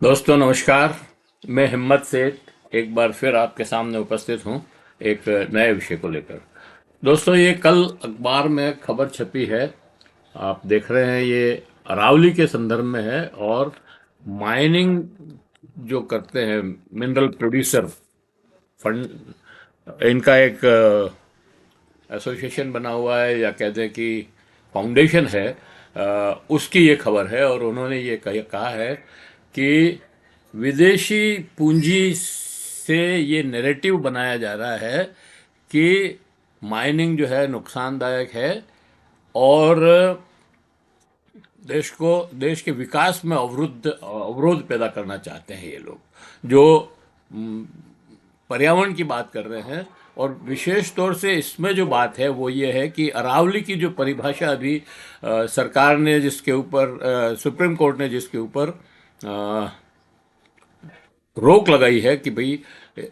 दोस्तों नमस्कार। मैं हिम्मत सेठ एक बार फिर आपके सामने उपस्थित हूं एक नए विषय को लेकर। दोस्तों ये कल अखबार में खबर छपी है, आप देख रहे हैं, ये अरावली के संदर्भ में है। और माइनिंग जो करते हैं, मिनरल प्रोड्यूसर फंड, इनका एक एसोसिएशन बना हुआ है या कहते हैं कि फाउंडेशन है। उसकी ये खबर है और उन्होंने ये कहा है कि विदेशी पूंजी से ये नैरेटिव बनाया जा रहा है कि माइनिंग जो है नुकसानदायक है और देश के विकास में अवरोध पैदा करना चाहते हैं ये लोग जो पर्यावरण की बात कर रहे हैं। और विशेष तौर से इसमें जो बात है वो ये है कि अरावली की जो परिभाषा अभी सरकार ने जिसके ऊपर सुप्रीम कोर्ट ने जिसके ऊपर रोक लगाई है कि भाई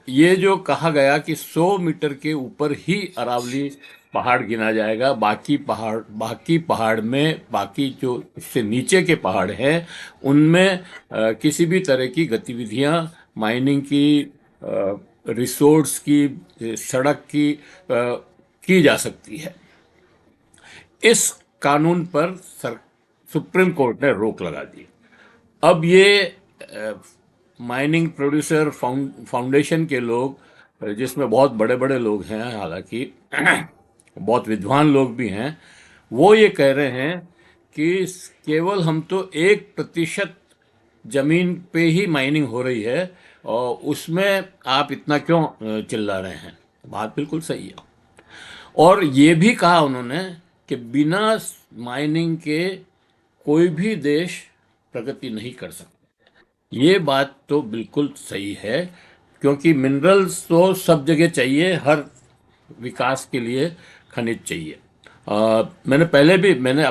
ये जो कहा गया कि 100 मीटर के ऊपर ही अरावली पहाड़ गिना जाएगा, बाकी पहाड़ में, बाकी जो इससे नीचे के पहाड़ हैं उनमें किसी भी तरह की गतिविधियां, माइनिंग की, रिसोर्स की, सड़क की जा सकती है। इस कानून पर सुप्रीम कोर्ट ने रोक लगा दी। अब ये माइनिंग प्रोड्यूसर फाउंडेशन के लोग, जिसमें बहुत बड़े बड़े लोग हैं, हालांकि बहुत विद्वान लोग भी हैं, वो ये कह रहे हैं कि केवल हम तो 1% जमीन पे ही माइनिंग हो रही है और उसमें आप इतना क्यों चिल्ला रहे हैं। बात बिल्कुल सही है। और ये भी कहा उन्होंने कि बिना माइनिंग के कोई भी देश प्रगति नहीं कर सकता। ये बात तो बिल्कुल सही है, क्योंकि मिनरल्स तो सब जगह चाहिए, हर विकास के लिए खनिज चाहिए। मैंने पहले भी मैंने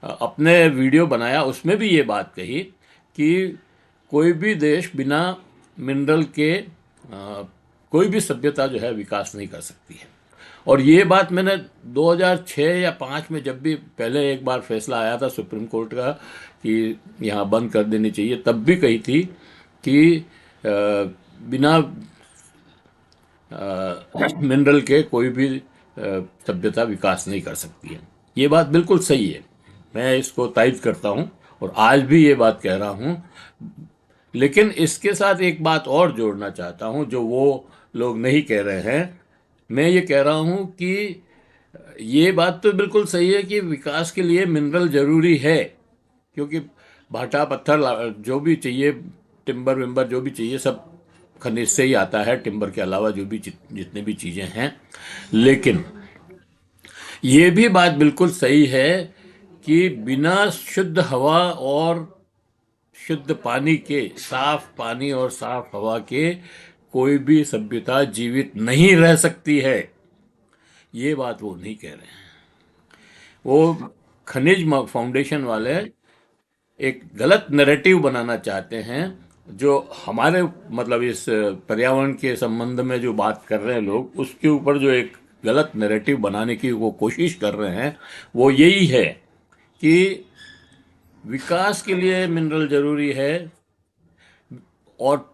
अपने वीडियो बनाया, उसमें भी ये बात कही कि कोई भी देश बिना मिनरल के कोई भी सभ्यता जो है विकास नहीं कर सकती है। और ये बात मैंने 2006 या 5 में, जब भी पहले एक बार फैसला आया था सुप्रीम कोर्ट का कि यहाँ बंद कर देनी चाहिए, तब भी कही थी कि बिना मिनरल के कोई भी सभ्यता विकास नहीं कर सकती है। ये बात बिल्कुल सही है, मैं इसको तायद करता हूँ और आज भी ये बात कह रहा हूँ। लेकिन इसके साथ एक बात और जोड़ना चाहता हूँ जो वो लोग नहीं कह रहे हैं। मैं ये कह रहा हूँ कि ये बात तो बिल्कुल सही है कि विकास के लिए मिनरल जरूरी है, क्योंकि भाटा पत्थर जो भी चाहिए, टिम्बर विम्बर जो भी चाहिए, सब खनिज से ही आता है, टिम्बर के अलावा जो भी जितने भी चीज़ें हैं। लेकिन ये भी बात बिल्कुल सही है कि बिना शुद्ध हवा और शुद्ध पानी के, साफ पानी और साफ हवा के कोई भी सभ्यता जीवित नहीं रह सकती है। ये बात वो नहीं कह रहे हैं। वो खनिज फाउंडेशन वाले एक गलत नैरेटिव बनाना चाहते हैं, जो हमारे मतलब इस पर्यावरण के संबंध में जो बात कर रहे हैं लोग, उसके ऊपर जो एक गलत नैरेटिव बनाने की वो कोशिश कर रहे हैं, वो यही है कि विकास के लिए मिनरल जरूरी है और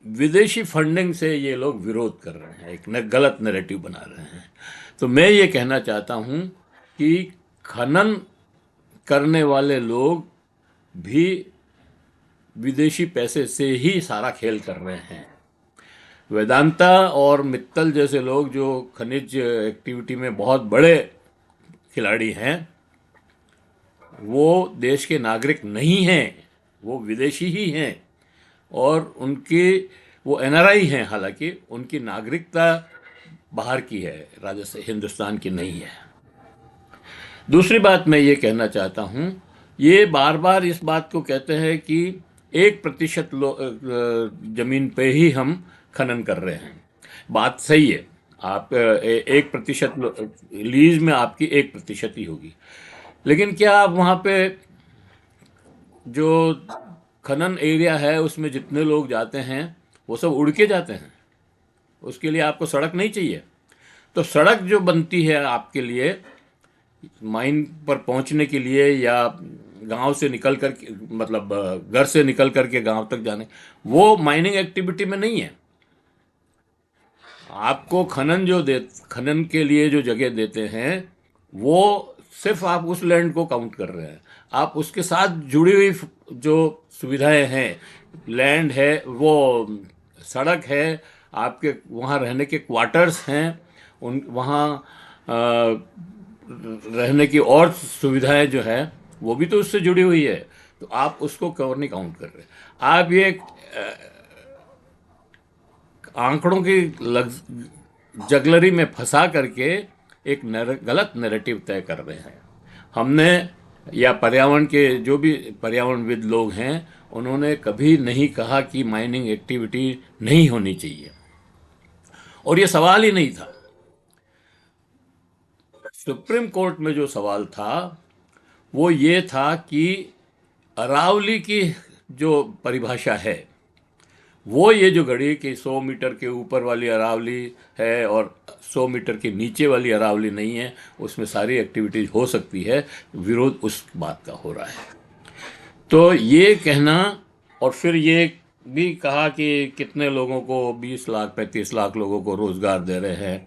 विदेशी फंडिंग से ये लोग विरोध कर रहे हैं, एक गलत नैरेटिव बना रहे हैं। तो मैं ये कहना चाहता हूँ कि खनन करने वाले लोग भी विदेशी पैसे से ही सारा खेल कर रहे हैं। वेदांता और मित्तल जैसे लोग जो खनिज एक्टिविटी में बहुत बड़े खिलाड़ी हैं, वो देश के नागरिक नहीं हैं, वो विदेशी ही हैं। और उनके, वो एनआरआई हैं, हालांकि उनकी नागरिकता बाहर की है, राजस्थान, हिंदुस्तान की नहीं है। दूसरी बात मैं ये कहना चाहता हूँ, ये बार बार इस बात को कहते हैं कि 1% जमीन पे ही हम खनन कर रहे हैं। बात सही है, आप 1% लीज में आपकी 1% ही होगी। लेकिन क्या आप वहाँ पे जो खनन एरिया है उसमें जितने लोग जाते हैं वो सब उड़ के जाते हैं? उसके लिए आपको सड़क नहीं चाहिए? तो सड़क जो बनती है आपके लिए माइन पर पहुंचने के लिए या गांव से निकल कर मतलब घर से निकल कर के गांव तक जाने, वो माइनिंग एक्टिविटी में नहीं है। आपको खनन के लिए जो जगह देते हैं, वो सिर्फ आप उस लैंड को काउंट कर रहे हैं। आप उसके साथ जुड़ी हुई जो सुविधाएं हैं, लैंड है, वो सड़क है, आपके वहाँ रहने के क्वार्टर्स हैं, उन वहाँ रहने की और सुविधाएं जो है, वो भी तो उससे जुड़ी हुई है। तो आप उसको कवर नहीं काउंट कर रहे। आप ये आंकड़ों की जगलरी में फंसा करके एक गलत नैरेटिव तय कर रहे हैं। हमने या पर्यावरण के जो भी पर्यावरणविद लोग हैं, उन्होंने कभी नहीं कहा कि माइनिंग एक्टिविटी नहीं होनी चाहिए, और ये सवाल ही नहीं था। सुप्रीम कोर्ट में जो सवाल था वो ये था कि अरावली की जो परिभाषा है, वो ये जो घड़ी कि 100 मीटर के ऊपर वाली अरावली है और 100 मीटर के नीचे वाली अरावली नहीं है, उसमें सारी एक्टिविटीज हो सकती है, विरोध उस बात का हो रहा है। तो ये कहना, और फिर ये भी कहा कि कितने लोगों को 20 लाख 35 लाख लोगों को रोजगार दे रहे हैं।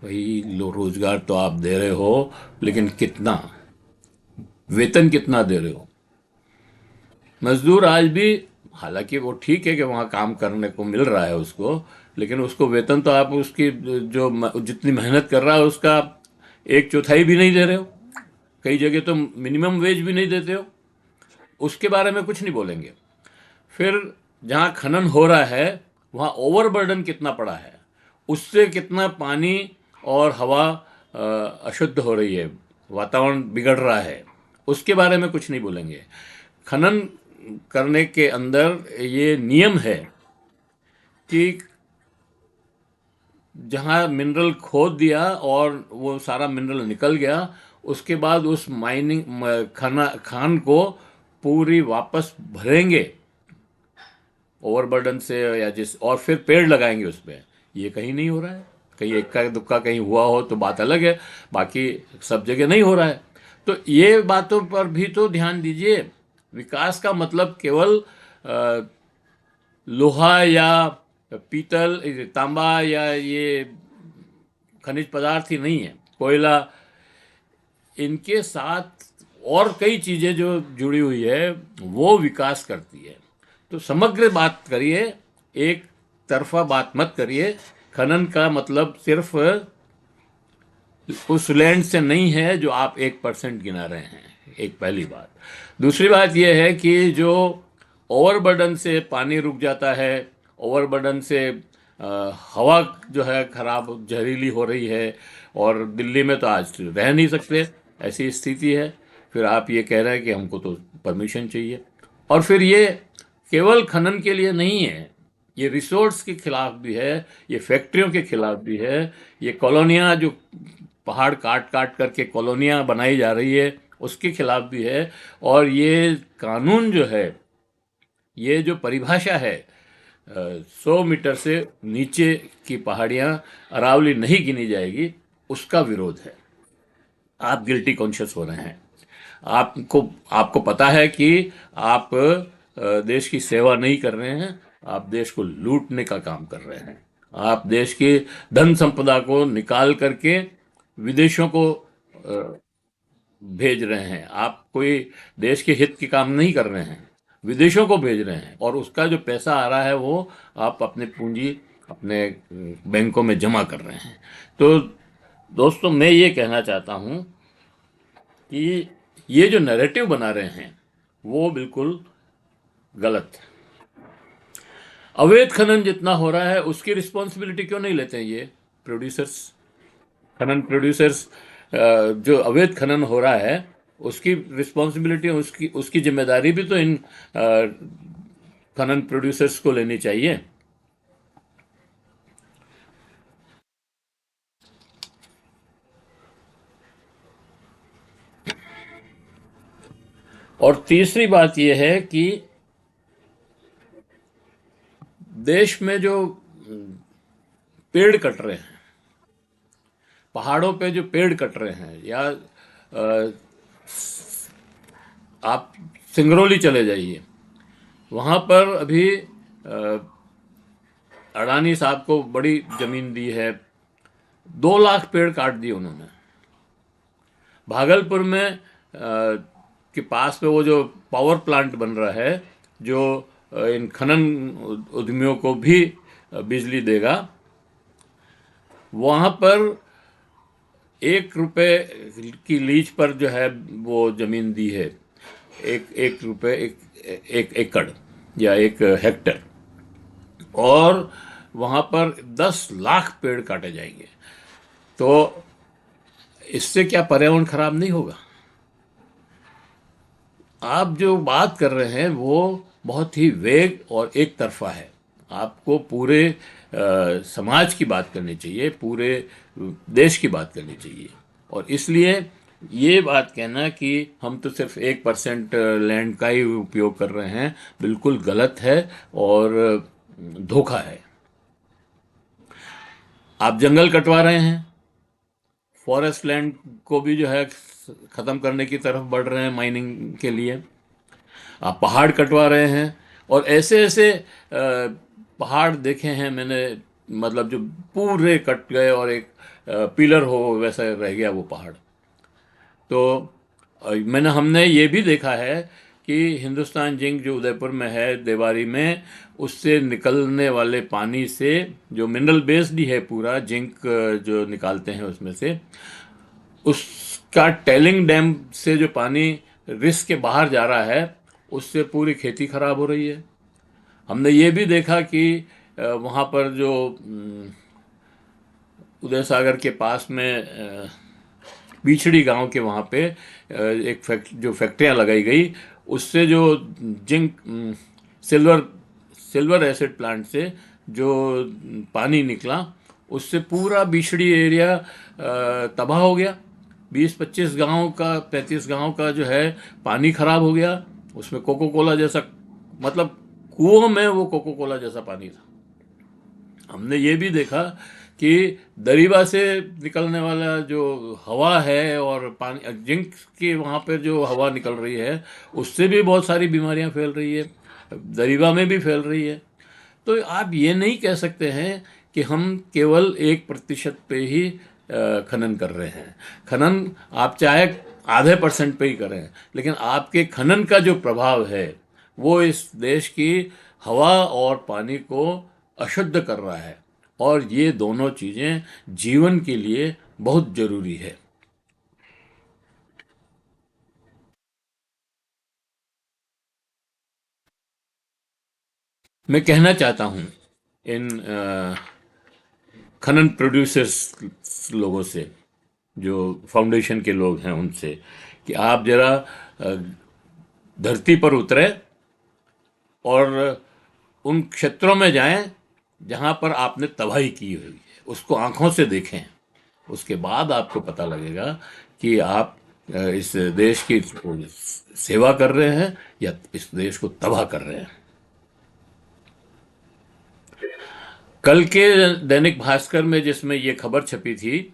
भाई, रोजगार तो आप दे रहे हो, लेकिन कितना, वेतन कितना दे रहे हो? मजदूर आज भी, हालांकि वो ठीक है कि वहाँ काम करने को मिल रहा है उसको, लेकिन उसको वेतन तो आप उसकी जो जितनी मेहनत कर रहा है उसका 1/4 भी नहीं दे रहे हो। कई जगह तो मिनिमम वेज भी नहीं देते हो। उसके बारे में कुछ नहीं बोलेंगे। फिर जहाँ खनन हो रहा है, वहाँ ओवरबर्डन कितना पड़ा है, उससे कितना पानी और हवा अशुद्ध हो रही है, वातावरण बिगड़ रहा है, उसके बारे में कुछ नहीं बोलेंगे। खनन करने के अंदर ये नियम है कि जहाँ मिनरल खोद दिया और वो सारा मिनरल निकल गया, उसके बाद उस खान को पूरी वापस भरेंगे ओवरबर्डन से या और फिर पेड़ लगाएंगे उस पर। ये कहीं नहीं हो रहा है। कहीं इक्का दुक्का कहीं हुआ हो तो बात अलग है, बाकी सब जगह नहीं हो रहा है। तो ये बातों पर भी तो ध्यान दीजिए। विकास का मतलब केवल लोहा या पीतल, तांबा या ये खनिज पदार्थ ही नहीं है, कोयला, इनके साथ और कई चीज़ें जो जुड़ी हुई है, वो विकास करती है। तो समग्र बात करिए, एक तरफा बात मत करिए। खनन का मतलब सिर्फ उस लैंड से नहीं है जो आप 1% गिना रहे हैं, एक पहली बात। दूसरी बात यह है कि जो ओवरबर्डन से पानी रुक जाता है, ओवरबर्डन से हवा जो है खराब जहरीली हो रही है, और दिल्ली में तो आज रह नहीं सकते, ऐसी स्थिति है। फिर आप ये कह रहे हैं कि हमको तो परमिशन चाहिए। और फिर ये केवल खनन के लिए नहीं है, ये रिसोर्स के खिलाफ भी है, ये फैक्ट्रियों के खिलाफ भी है, ये कॉलोनियाँ जो पहाड़ काट काट करके कॉलोनियाँ बनाई जा रही है, उसके खिलाफ भी है। और ये कानून जो है, ये जो परिभाषा है, 100 मीटर से नीचे की पहाड़ियाँ अरावली नहीं गिनी जाएगी, उसका विरोध है। आप गिल्टी कॉन्शियस हो रहे हैं। आपको आपको पता है कि आप देश की सेवा नहीं कर रहे हैं, आप देश को लूटने का काम कर रहे हैं। आप देश की धन संपदा को निकाल करके विदेशों को भेज रहे हैं। आप कोई देश के हित के काम नहीं कर रहे हैं, विदेशों को भेज रहे हैं, और उसका जो पैसा आ रहा है वो आप अपने पूंजी अपने बैंकों में जमा कर रहे हैं। तो दोस्तों, मैं ये कहना चाहता हूँ कि ये जो नैरेटिव बना रहे हैं वो बिल्कुल गलत है। अवैध खनन जितना हो रहा है, उसकी रिस्पॉन्सिबिलिटी क्यों नहीं लेते हैं ये प्रोड्यूसर्स, खनन प्रोड्यूसर्स? जो अवैध खनन हो रहा है, उसकी रिस्पॉन्सिबिलिटी, उसकी उसकी जिम्मेदारी भी तो इन खनन प्रोड्यूसर्स को लेनी चाहिए। और तीसरी बात यह है कि देश में जो पेड़ कट रहे हैं, पहाड़ों पे जो पेड़ कट रहे हैं, या आप सिंगरौली चले जाइए, वहाँ पर अभी अडानी साहब को बड़ी ज़मीन दी है, 2 लाख पेड़ काट दिए उन्होंने। भागलपुर में के पास में वो जो पावर प्लांट बन रहा है, जो इन खनन उद्यमियों को भी बिजली देगा, वहाँ पर 1 रुपए की लीज पर जो है वो ज़मीन दी है, 1 रुपए एक एकड़ या 1 हेक्टर, और वहाँ पर 10 लाख पेड़ काटे जाएंगे। तो इससे क्या पर्यावरण खराब नहीं होगा? आप जो बात कर रहे हैं वो बहुत ही वेग और एक तरफा है। आपको पूरे समाज की बात करनी चाहिए, पूरे देश की बात करनी चाहिए, और इसलिए ये बात कहना कि हम तो सिर्फ 1% लैंड का ही उपयोग कर रहे हैं, बिल्कुल गलत है और धोखा है। आप जंगल कटवा रहे हैं, फॉरेस्ट लैंड को भी जो है ख़त्म करने की तरफ बढ़ रहे हैं माइनिंग के लिए। आप पहाड़ कटवा रहे हैं, और ऐसे ऐसे पहाड़ देखे हैं मैंने, मतलब जो पूरे कट गए और एक पिलर हो वैसा रह गया वो पहाड़। तो हमने ये भी देखा है कि हिंदुस्तान जिंक जो उदयपुर में है, देवारी में, उससे निकलने वाले पानी से, जो मिनरल बेस्ड ही है पूरा, जिंक जो निकालते हैं उसमें से, उसका टैलिंग डैम से जो पानी रिस के बाहर जा रहा है, उससे पूरी खेती खराब हो रही है। हमने ये भी देखा कि वहाँ पर जो उदय सागर के पास में बिछड़ी गांव के वहाँ पे जो फैक्ट्रियाँ लगाई गई, उससे जो जिंक सिल्वर एसिड प्लांट से जो पानी निकला, उससे पूरा बिछड़ी एरिया तबाह हो गया। 20-25 गांव का, 35 गांव का जो है पानी खराब हो गया। उसमें कोको कोला जैसा, मतलब कुओं में वो कोको कोला जैसा पानी था। हमने ये भी देखा कि दरीबा से निकलने वाला जो हवा है और पानी, जिंक की वहाँ पर जो हवा निकल रही है, उससे भी बहुत सारी बीमारियाँ फैल रही है, दरीबा में भी फैल रही है। तो आप ये नहीं कह सकते हैं कि हम केवल 1% पे ही खनन कर रहे हैं। खनन आप चाहे आधे % पे ही करें, लेकिन आपके खनन का जो प्रभाव है वो इस देश की हवा और पानी को अशुद्ध कर रहा है, और ये दोनों चीज़ें जीवन के लिए बहुत ज़रूरी है। मैं कहना चाहता हूँ इन खनन प्रोड्यूसर्स लोगों से, जो फाउंडेशन के लोग हैं, उनसे, कि आप ज़रा धरती पर उतरे और उन क्षेत्रों में जाएं जहां पर आपने तबाही की हुई है, उसको आंखों से देखें। उसके बाद आपको पता लगेगा कि आप इस देश की सेवा कर रहे हैं या इस देश को तबाह कर रहे हैं। कल के दैनिक भास्कर में जिसमें ये खबर छपी थी,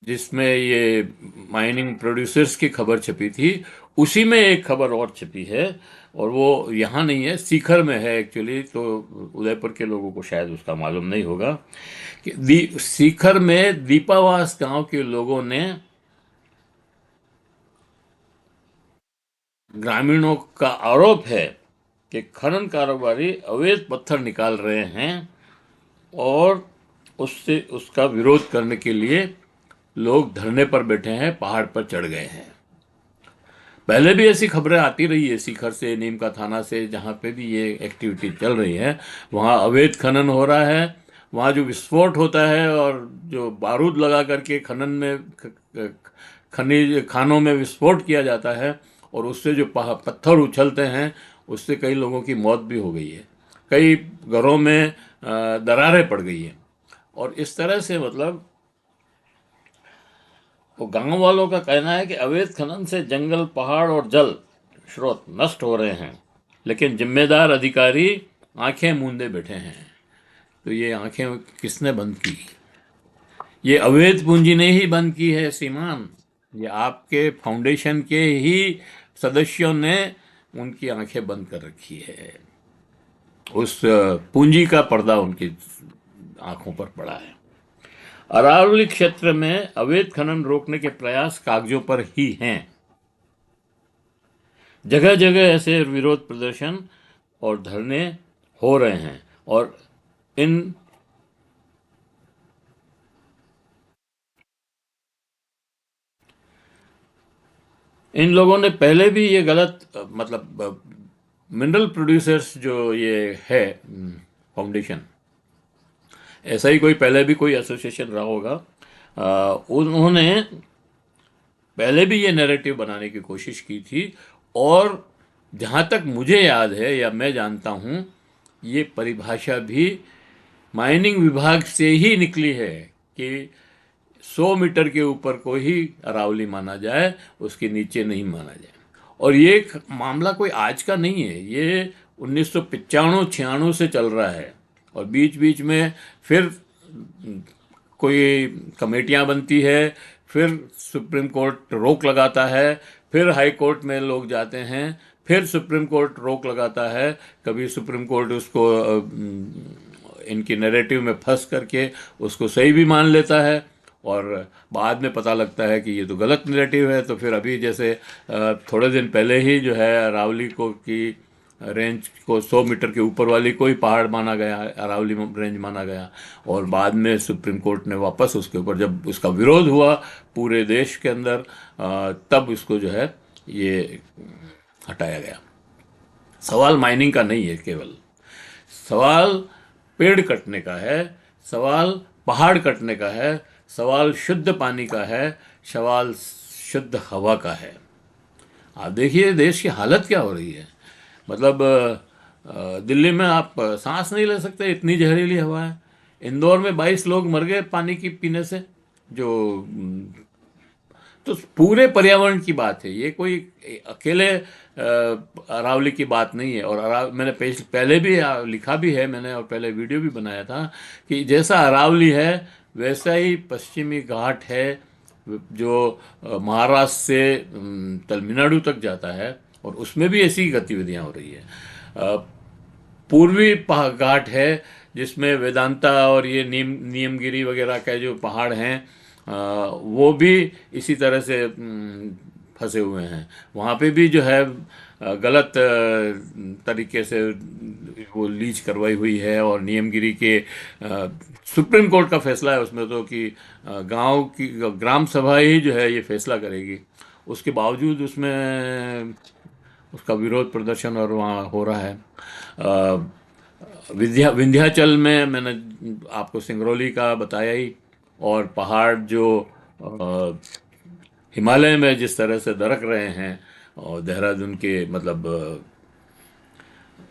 जिसमें ये माइनिंग प्रोड्यूसर्स की खबर छपी थी, उसी में एक खबर और छपी है, और वो यहाँ नहीं है, सीकर में है एक्चुअली, तो उदयपुर के लोगों को शायद उसका मालूम नहीं होगा कि सीकर में दीपावास गांव के लोगों ने, ग्रामीणों का आरोप है कि खनन कारोबारी अवैध पत्थर निकाल रहे हैं, और उससे उसका विरोध करने के लिए लोग धरने पर बैठे हैं, पहाड़ पर चढ़ गए हैं। पहले भी ऐसी खबरें आती रही है, सीकर से, नीम का थाना से, जहाँ पे भी ये एक्टिविटी चल रही है, वहाँ अवैध खनन हो रहा है, वहाँ जो विस्फोट होता है और जो बारूद लगा करके खनन में, खनिज खानों में विस्फोट किया जाता है, और उससे जो पत्थर उछलते हैं, उससे कई लोगों की मौत भी हो गई है, कई घरों में दरारें पड़ गई हैं। और इस तरह से, मतलब, वो गांव वालों का कहना है कि अवैध खनन से जंगल, पहाड़ और जल स्रोत नष्ट हो रहे हैं, लेकिन जिम्मेदार अधिकारी आंखें मूंदे बैठे हैं। तो ये आंखें किसने बंद की? ये अवैध पूंजी ने ही बंद की है, श्रीमान। ये आपके फाउंडेशन के ही सदस्यों ने उनकी आंखें बंद कर रखी है। उस पूंजी का पर्दा उनकी आंखों पर पड़ा है। अरावली क्षेत्र में अवैध खनन रोकने के प्रयास कागजों पर ही हैं। जगह जगह ऐसे विरोध प्रदर्शन और धरने हो रहे हैं, और इन इन लोगों ने पहले भी ये गलत मतलब मिनरल प्रोड्यूसर्स जो ये है फाउंडेशन, ऐसा ही कोई पहले भी कोई एसोसिएशन रहा होगा, उन्होंने पहले भी ये नैरेटिव बनाने की कोशिश की थी। और जहाँ तक मुझे याद है या मैं जानता हूँ, ये परिभाषा भी माइनिंग विभाग से ही निकली है कि 100 मीटर के ऊपर को ही अरावली माना जाए, उसके नीचे नहीं माना जाए। और ये मामला कोई आज का नहीं है, ये 1995-96 से चल रहा है। और बीच बीच में फिर कोई कमेटियां बनती है, फिर सुप्रीम कोर्ट रोक लगाता है, फिर हाई कोर्ट में लोग जाते हैं, फिर सुप्रीम कोर्ट रोक लगाता है। कभी सुप्रीम कोर्ट उसको इनकी नैरेटिव में फंस करके उसको सही भी मान लेता है, और बाद में पता लगता है कि ये तो गलत नैरेटिव है। तो फिर अभी जैसे थोड़े दिन पहले ही जो है अरावली को की रेंज को 100 मीटर के ऊपर वाली कोई पहाड़ माना गया, अरावली रेंज माना गया, और बाद में सुप्रीम कोर्ट ने वापस उसके ऊपर जब उसका विरोध हुआ पूरे देश के अंदर, तब उसको जो है ये हटाया गया। सवाल माइनिंग का नहीं है केवल, सवाल पेड़ कटने का है, सवाल पहाड़ कटने का है, सवाल शुद्ध पानी का है, सवाल शुद्ध हवा का है। आप देखिए देश की हालत क्या हो रही है। मतलब दिल्ली में आप सांस नहीं ले सकते, इतनी जहरीली हवा है। इंदौर में 22 लोग मर गए पानी की पीने से। जो तो पूरे पर्यावरण की बात है, ये कोई अकेले अरावली की बात नहीं है। और मैंने पहले भी लिखा भी है मैंने, और पहले वीडियो भी बनाया था कि जैसा अरावली है वैसा ही पश्चिमी घाट है, जो महाराष्ट्र से तमिलनाडु तक जाता है, और उसमें भी ऐसी गतिविधियां हो रही है। पूर्वी घाट है जिसमें वेदांता और ये नीमगिरी वगैरह के जो पहाड़ हैं, वो भी इसी तरह से फंसे हुए हैं। वहाँ पे भी जो है गलत तरीके से वो लीज करवाई हुई है। और नीमगिरी के सुप्रीम कोर्ट का फैसला है उसमें तो कि गांव की ग्राम सभा ही जो है ये फैसला करेगी। उसके बावजूद उसमें उसका विरोध प्रदर्शन और वहाँ हो रहा है। विंध्याचल में मैंने आपको सिंगरौली का बताया ही, और पहाड़ जो हिमालय में जिस तरह से दरक रहे हैं, और देहरादून के मतलब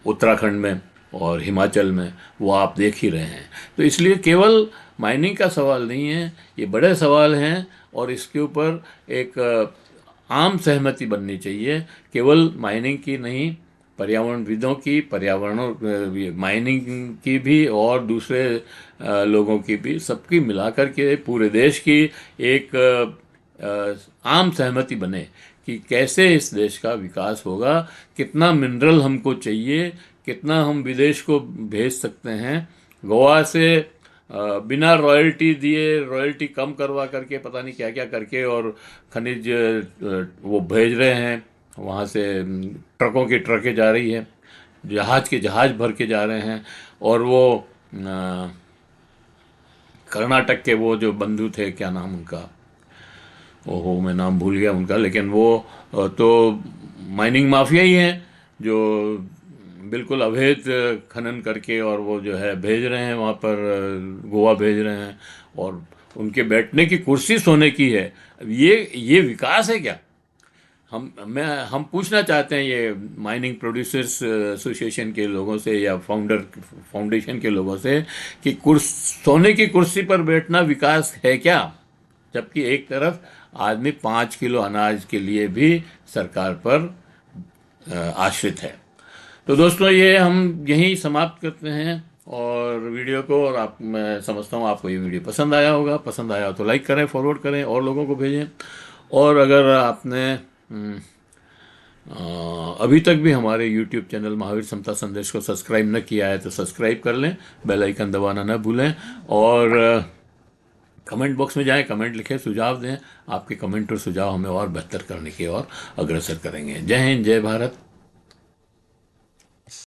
उत्तराखंड में और हिमाचल में, वो आप देख ही रहे हैं। तो इसलिए केवल माइनिंग का सवाल नहीं है, ये बड़े सवाल हैं, और इसके ऊपर एक आम सहमति बननी चाहिए, केवल माइनिंग की नहीं, पर्यावरणविदों की, पर्यावरण माइनिंग की भी, और दूसरे लोगों की भी, सबकी मिलाकर के पूरे देश की एक आम सहमति बने कि कैसे इस देश का विकास होगा, कितना मिनरल हमको चाहिए, कितना हम विदेश को भेज सकते हैं। गोवा से बिना रॉयल्टी दिए, रॉयल्टी कम करवा करके, पता नहीं क्या क्या करके, और खनिज वो भेज रहे हैं वहाँ से। ट्रकों की ट्रकें जा रही हैं, जहाज के जहाज भर के जा रहे हैं। और वो कर्नाटक के वो जो बंधु थे, क्या नाम उनका, ओहो मैं नाम भूल गया उनका, लेकिन वो तो माइनिंग माफिया ही हैं, जो बिल्कुल अवैध खनन करके और वो जो है भेज रहे हैं वहाँ पर, गोवा भेज रहे हैं, और उनके बैठने की कुर्सी सोने की है। अब ये विकास है क्या? हम पूछना चाहते हैं ये माइनिंग प्रोड्यूसर्स एसोसिएशन के लोगों से या फाउंडेशन के लोगों से कि सोने की कुर्सी पर बैठना विकास है क्या? जबकि एक तरफ आदमी 5 किलो अनाज के लिए भी सरकार पर आश्रित है। तो दोस्तों ये हम यहीं समाप्त करते हैं और वीडियो को। और मैं समझता हूँ आपको ये वीडियो पसंद आया होगा। पसंद आया तो लाइक करें, फॉरवर्ड करें और लोगों को भेजें। और अगर आपने अभी तक भी हमारे यूट्यूब चैनल महावीर समता संदेश को सब्सक्राइब न किया है तो सब्सक्राइब कर लें, बेल आइकन दबाना न भूलें, और कमेंट बॉक्स में जाएं, कमेंट लिखें, सुझाव दें। आपके कमेंट और सुझाव हमें और बेहतर करने की ओर अग्रसर करेंगे। जय हिंद, जय भारत।